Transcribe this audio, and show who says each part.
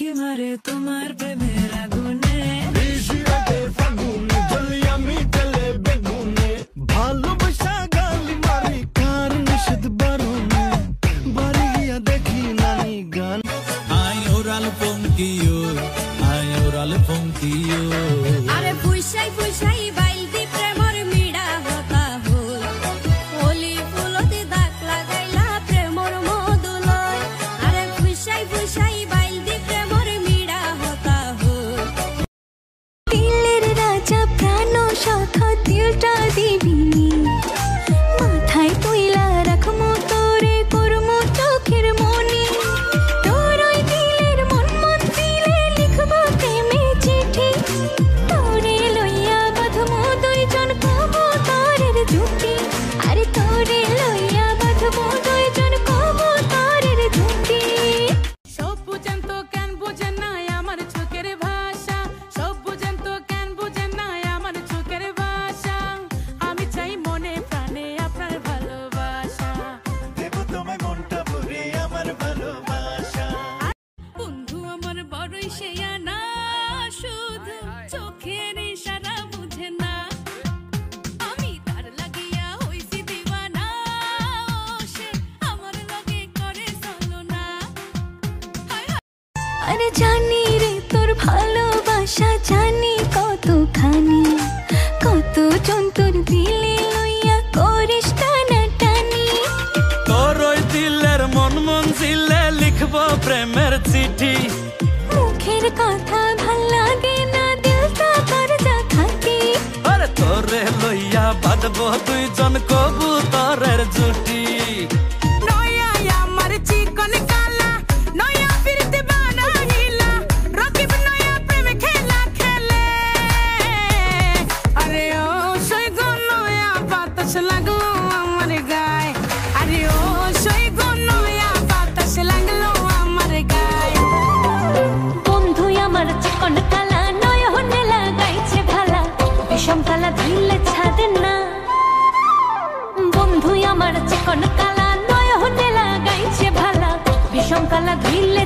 Speaker 1: উকি মারে তোমার প্রেমের আগুনে।
Speaker 2: ভালোবাসা গালি মারি কার নিষেধ বারণে, বাড়ি গিয়া দেখি নানি গান।
Speaker 3: Ay oral ponquillo, ay oral ponquillo.
Speaker 4: আরে ফুইসাই ফুইসাই বাইলদি প্রেমর মিড়া হতা হল, ওলি ফুলতি দাগ লাগাইলা প্রেমর মধুলয়। আরে ফুইসাই ফুইসাই বাইলদি প্রেমর মিড়া হতা হল।
Speaker 5: দিলের রাজা প্রাণ সখা দিলটা দিবিনি, মাথায় তুইলা রাখমু তোরে করমু চোখের মনি। তোর ওই দিলের মন মন দিলে লিখবো প্রেমে চিঠি, তোরে লইয়া বাঁধমু দুইজন কবুতরের জুটি। আরে তোরে লইয়া বাঁধমু দুইজন কবুতরের জুটি।
Speaker 4: সব বুঝেন তো কেন বুঝেন না আমার চোখের ভাষা, সব বুঝেন তো কেন বুঝেন না আমার চোখের ভাষা। আমি চাই মনে প্রাণে আপনার ভালোবাসা,
Speaker 2: দেব তোমায় মনটা ভরে আমার ভালোবাসা।
Speaker 4: বন্ধু আমার বড়ই সেয়া না, শুধু চোখের ইশারা বুঝে না। আমি তার লাগিয়া হইছি দিওয়ানা, ও সে আমার লগে করে চলো না।
Speaker 5: আরে জানি রে তোর ভালোবাসা, জানি কতখানি, কতজন তোর দিলে লইয়া করিস টানাটানি।
Speaker 3: তোর ওই দিলের মন মঞ্জিলে লিখবো প্রেমের চিঠি।
Speaker 5: মুখের কথা ভাল লাগে না, দিলটা কর যা খাটি।
Speaker 3: আরে তোরে লইয়া বাঁধবো দুইজন কবুতরের জুটি।
Speaker 4: নয়া আমার চিকন কালা, নয়া ফিরতে বানা হিলা, রকিব নয়া প্রেম খেলা খেলে। আরে ও সৈগ নয়া বাতাস লাগলো আমার গায়ে, আরে ও সৈগ নয়া বাতাস লাগলো আমার গায়ে।
Speaker 5: বন্ধু আমার চিকন কালা, নয়নে লাগাইছে ভালা, বিষম কালা ধুইলে ছাদে না। বন্ধু আমার চিকন কালা, নয়নে লাগাইছে ভালা, বিষম কালা ধুইলে